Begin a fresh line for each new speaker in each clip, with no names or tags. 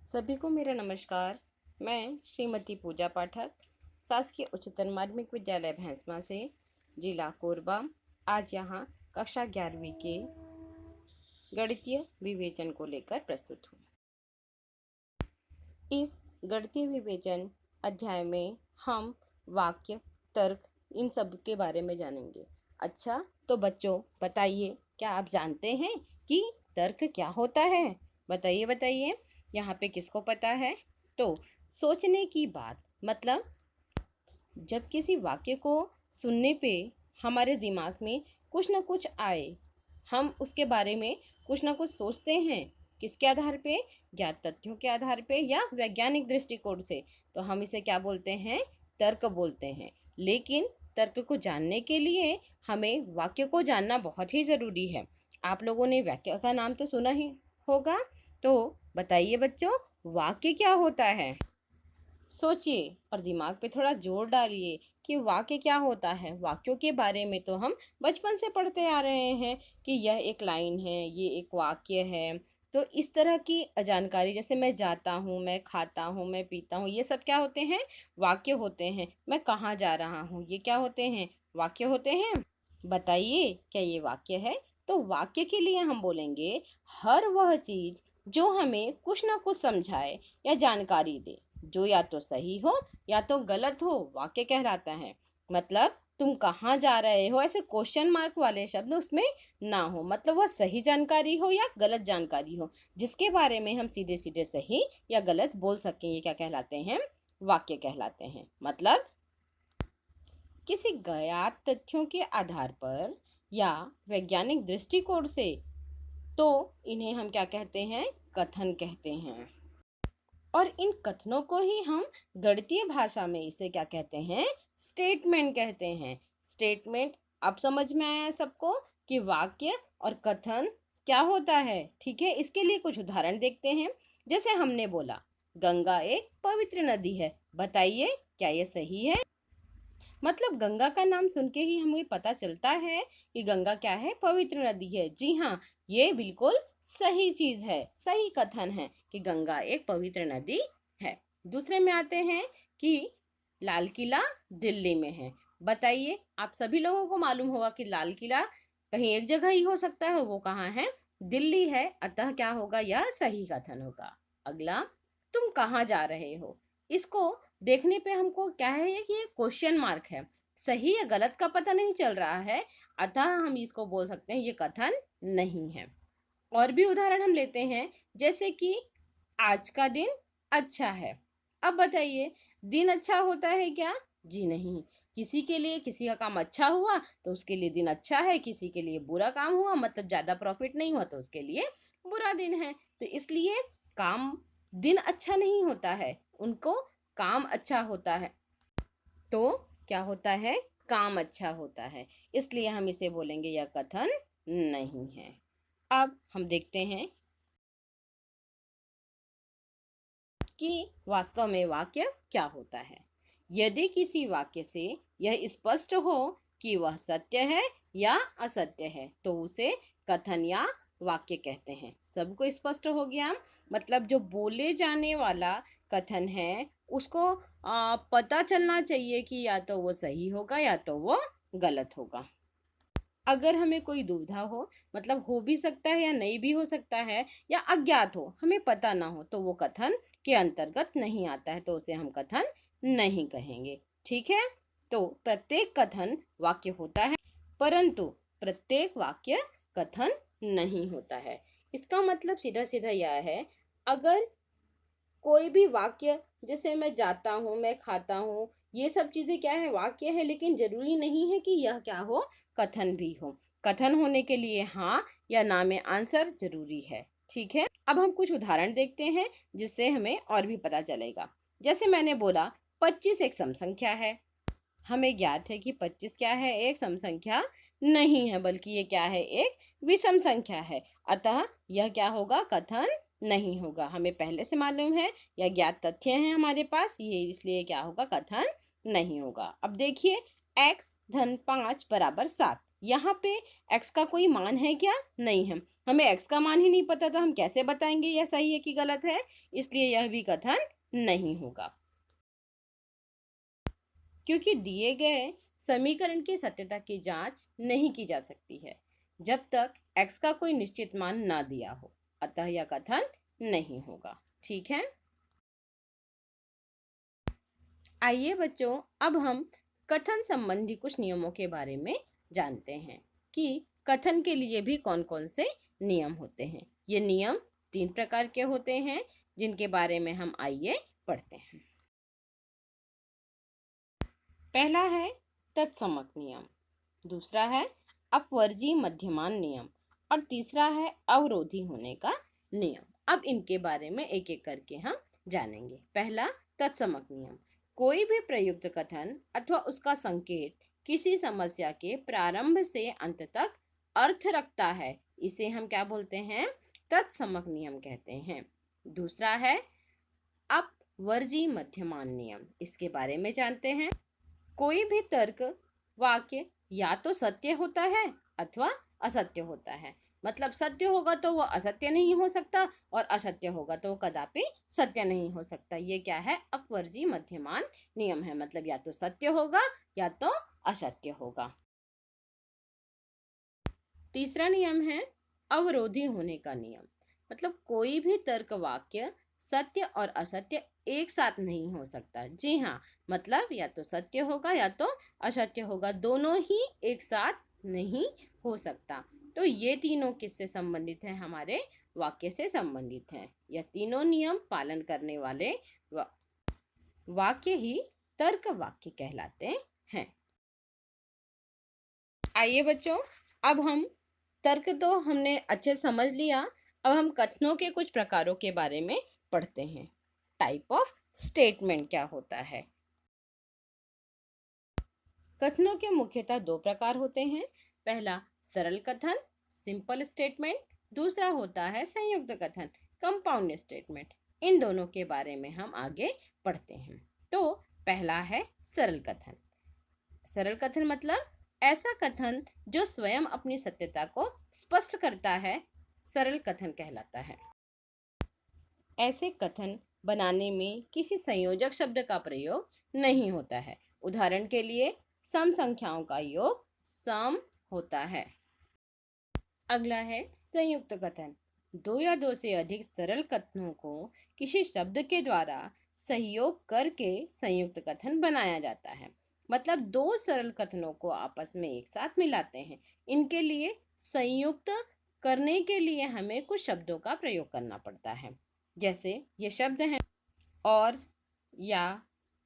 सभी को मेरा नमस्कार। मैं श्रीमती पूजा पाठक, शासकीय उच्चतर माध्यमिक विद्यालय भैंसमा से, जिला कोरबा, आज यहाँ कक्षा 11वीं के गणितीय विवेचन को लेकर प्रस्तुत हूँ। इस गणितीय विवेचन अध्याय में हम वाक्य, तर्क, इन सब के बारे में जानेंगे। अच्छा, तो बच्चों बताइए, क्या आप जानते हैं कि तर्क क्या होता है? बताइए बताइए, यहाँ पे किसको पता है? तो सोचने की बात मतलब जब किसी वाक्य को सुनने पे हमारे दिमाग में कुछ ना कुछ आए, हम उसके बारे में कुछ ना कुछ सोचते हैं। किसके आधार पे? ज्ञात तथ्यों के आधार पे या वैज्ञानिक दृष्टिकोण से, तो हम इसे क्या बोलते हैं? तर्क बोलते हैं। लेकिन तर्क को जानने के लिए हमें वाक्य को जानना बहुत ही ज़रूरी है। आप लोगों ने वाक्य का नाम तो सुना ही होगा, तो बताइए बच्चों, वाक्य क्या होता है? सोचिए और दिमाग पे थोड़ा जोर डालिए कि वाक्य क्या होता है। वाक्यों के बारे में तो हम बचपन से पढ़ते आ रहे हैं कि यह एक लाइन है, ये एक वाक्य है। तो इस तरह की जानकारी, जैसे मैं जाता हूँ, मैं खाता हूँ, मैं पीता हूँ, ये सब क्या होते हैं? वाक्य होते हैं। मैं कहाँ जा रहा हूँ, ये क्या होते हैं? वाक्य होते हैं। बताइए, क्या ये वाक्य है? तो वाक्य के लिए हम बोलेंगे हर वह चीज जो हमें कुछ ना कुछ समझाए या जानकारी दे, जो या तो सही हो या तो गलत हो, वाक्य कहलाता है। मतलब तुम कहाँ जा रहे हो, ऐसे क्वेश्चन मार्क वाले शब्द उसमें ना हो, मतलब वह सही जानकारी हो या गलत जानकारी हो, जिसके बारे में हम सीधे सीधे सही या गलत बोल सकें, ये क्या कहलाते हैं? वाक्य कहलाते हैं। मतलब किसी ज्ञात तथ्यों के आधार पर या वैज्ञानिक दृष्टिकोण से, तो इन्हें हम क्या कहते हैं? कथन कहते हैं। और इन कथनों को ही हम गणितीय भाषा में इसे क्या कहते हैं? स्टेटमेंट कहते हैं। स्टेटमेंट अब समझ में आया सबको कि वाक्य और कथन क्या होता है। ठीक है, इसके लिए कुछ उदाहरण देखते हैं। जैसे हमने बोला गंगा एक पवित्र नदी है, बताइए क्या ये सही है? मतलब गंगा का नाम सुन के ही हमें पता चलता है कि गंगा क्या है? पवित्र नदी है। जी हाँ, ये बिल्कुल सही चीज है, सही कथन है कि गंगा एक पवित्र नदी है। दूसरे में आते हैं कि लाल किला दिल्ली में है। बताइए, आप सभी लोगों को मालूम होगा कि लाल किला कहीं एक जगह ही हो सकता है, वो कहाँ है? दिल्ली है। अतः क्या होगा? यह सही कथन होगा। अगला, तुम कहाँ जा रहे हो? इसको देखने पे हमको क्या है कि ये क्वेश्चन मार्क है, सही या गलत का पता नहीं चल रहा है, अतः हम इसको बोल सकते हैं ये कथन नहीं है। और भी उदाहरण हम लेते हैं, जैसे कि आज का दिन अच्छा है। अब बताइए, दिन अच्छा होता है क्या? जी नहीं। किसी के लिए किसी का काम अच्छा हुआ तो उसके लिए दिन अच्छा है, किसी के लिए बुरा काम हुआ, मतलब ज्यादा प्रॉफिट नहीं हुआ, तो उसके लिए बुरा दिन है। तो इसलिए काम दिन अच्छा नहीं होता है, उनको काम अच्छा होता है। तो क्या होता है? काम अच्छा होता है। इसलिए हम इसे बोलेंगे यह कथन नहीं है। अब हम देखते हैं कि वास्तव में वाक्य क्या होता है। यदि किसी वाक्य से यह स्पष्ट हो कि वह सत्य है या असत्य है, तो उसे कथन या वाक्य कहते हैं। सबको स्पष्ट हो गया? मतलब जो बोले जाने वाला कथन है उसको पता चलना चाहिए कि या तो वो सही होगा या तो वो गलत होगा। अगर हमें कोई दुविधा हो, मतलब हो भी सकता है या नहीं भी हो सकता है, या अज्ञात हो, हमें पता ना हो, तो वो कथन के अंतर्गत नहीं आता है, तो उसे हम कथन नहीं कहेंगे। ठीक है, तो प्रत्येक कथन वाक्य होता है, परंतु प्रत्येक वाक्य कथन नहीं होता है। इसका मतलब सीधा सीधा यह है, अगर कोई भी वाक्य, जैसे मैं जाता हूँ, मैं खाता हूँ, ये सब चीजें क्या है? वाक्य है। लेकिन जरूरी नहीं है कि यह क्या हो? कथन भी हो। कथन होने के लिए हाँ या ना में आंसर जरूरी है। ठीक है, अब हम कुछ उदाहरण देखते हैं जिससे हमें और भी पता चलेगा। जैसे मैंने बोला 25 एक सम संख्या है। हमें ज्ञात है कि 25 क्या है? एक सम संख्या नहीं है, बल्कि ये क्या है? एक विषम संख्या है। अतः यह क्या होगा? कथन नहीं होगा। हमें पहले से मालूम है, यह ज्ञात तथ्य है हमारे पास, ये इसलिए क्या होगा? कथन नहीं होगा। अब देखिए, x धन 5 बराबर 7। यहाँ पे x का कोई मान है क्या? नहीं है। हमें x का मान ही नहीं पता तो हम कैसे बताएंगे यह सही है कि गलत है? इसलिए यह भी कथन नहीं होगा। क्योंकि दिए गए समीकरण की सत्यता की जांच नहीं की जा सकती है जब तक x का कोई निश्चित मान ना दिया हो, अतः यह कथन नहीं होगा। ठीक है। आइए बच्चों, अब हम कथन संबंधी कुछ नियमों के बारे में जानते हैं कि कथन के लिए भी कौन कौन से नियम होते हैं। ये नियम 3 प्रकार के होते हैं जिनके बारे में हम आइए पढ़ते हैं। पहला है तत्समक नियम, दूसरा है अपवर्जी मध्यमान नियम और तीसरा है अवरोधी होने का नियम। अब इनके बारे में एक एक करके हम जानेंगे। पहला तत्समक नियम, कोई भी प्रयुक्त कथन अथवा उसका संकेत किसी समस्या के प्रारंभ से अंत तक अर्थ रखता है, इसे हम क्या बोलते हैं? तत्समक नियम कहते हैं। दूसरा है अपवर्जी मध्यमान नियम, इसके बारे में जानते हैं। कोई भी तर्क वाक्य या तो सत्य होता है अथवा असत्य होता है। मतलब सत्य होगा तो वो असत्य नहीं हो सकता और असत्य होगा तो वो कदापि सत्य नहीं हो सकता। ये क्या है? अपवर्जी मध्यमान नियम है। मतलब या तो सत्य होगा या तो असत्य होगा। तीसरा नियम है अवरोधी होने का नियम। मतलब कोई भी तर्क वाक्य सत्य और असत्य एक साथ नहीं हो सकता। जी हाँ, मतलब या तो सत्य होगा या तो असत्य होगा, दोनों ही एक साथ नहीं हो सकता। तो ये तीनों किससे संबंधित हैं? हमारे वाक्य से संबंधित हैं। यह तीनों नियम पालन करने वाले वाक्य ही तर्क वाक्य कहलाते हैं। आइए बच्चों, अब हम तर्क तो हमने अच्छे समझ लिया, अब हम कथनों के कुछ प्रकारों के बारे में पढ़ते हैं। टाइप ऑफ स्टेटमेंट क्या होता है? कथनों के मुख्यतः 2 प्रकार होते हैं। पहला सरल कथन सिंपल स्टेटमेंट, दूसरा होता है संयुक्त कथन कंपाउंड स्टेटमेंट। इन दोनों के बारे में हम आगे पढ़ते हैं। तो पहला है सरल कथन। सरल कथन मतलब ऐसा कथन जो स्वयं अपनी सत्यता को स्पष्ट करता है, सरल कथन कहलाता है। ऐसे कथन बनाने में किसी संयोजक शब्द का प्रयोग नहीं होता है। उदाहरण के लिए सम संख्याओं का योग सम होता है। अगला है संयुक्त कथन। 2 या 2 से अधिक सरल कथनों को किसी शब्द के द्वारा सहयोग करके संयुक्त कथन बनाया जाता है। मतलब 2 सरल कथनों को आपस में एक साथ मिलाते हैं। इनके लिए संयुक्त करने के लिए हमें कुछ शब्दों का प्रयोग करना पड़ता है। जैसे ये शब्द हैं और, या,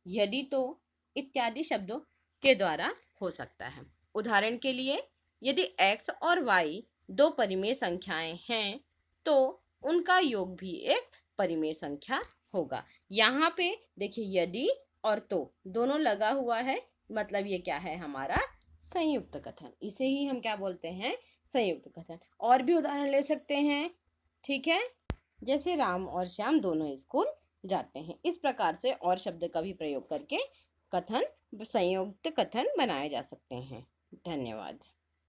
यदि तो इत्यादि शब्दों के द्वारा हो सकता है। उदाहरण के लिए यदि x और y 2 परिमेय संख्याएं हैं तो उनका योग भी एक परिमेय संख्या होगा। यहाँ पे देखिए यदि और तो दोनों लगा हुआ है, मतलब ये क्या है? हमारा संयुक्त कथन। इसे ही हम क्या बोलते हैं? संयुक्त कथन। और भी उदाहरण ले सकते हैं, ठीक है? जैसे राम और श्याम दोनों स्कूल जाते हैं। इस प्रकार से और शब्द का भी प्रयोग करके कथन संयुक्त कथन बनाए जा सकते हैं। धन्यवाद।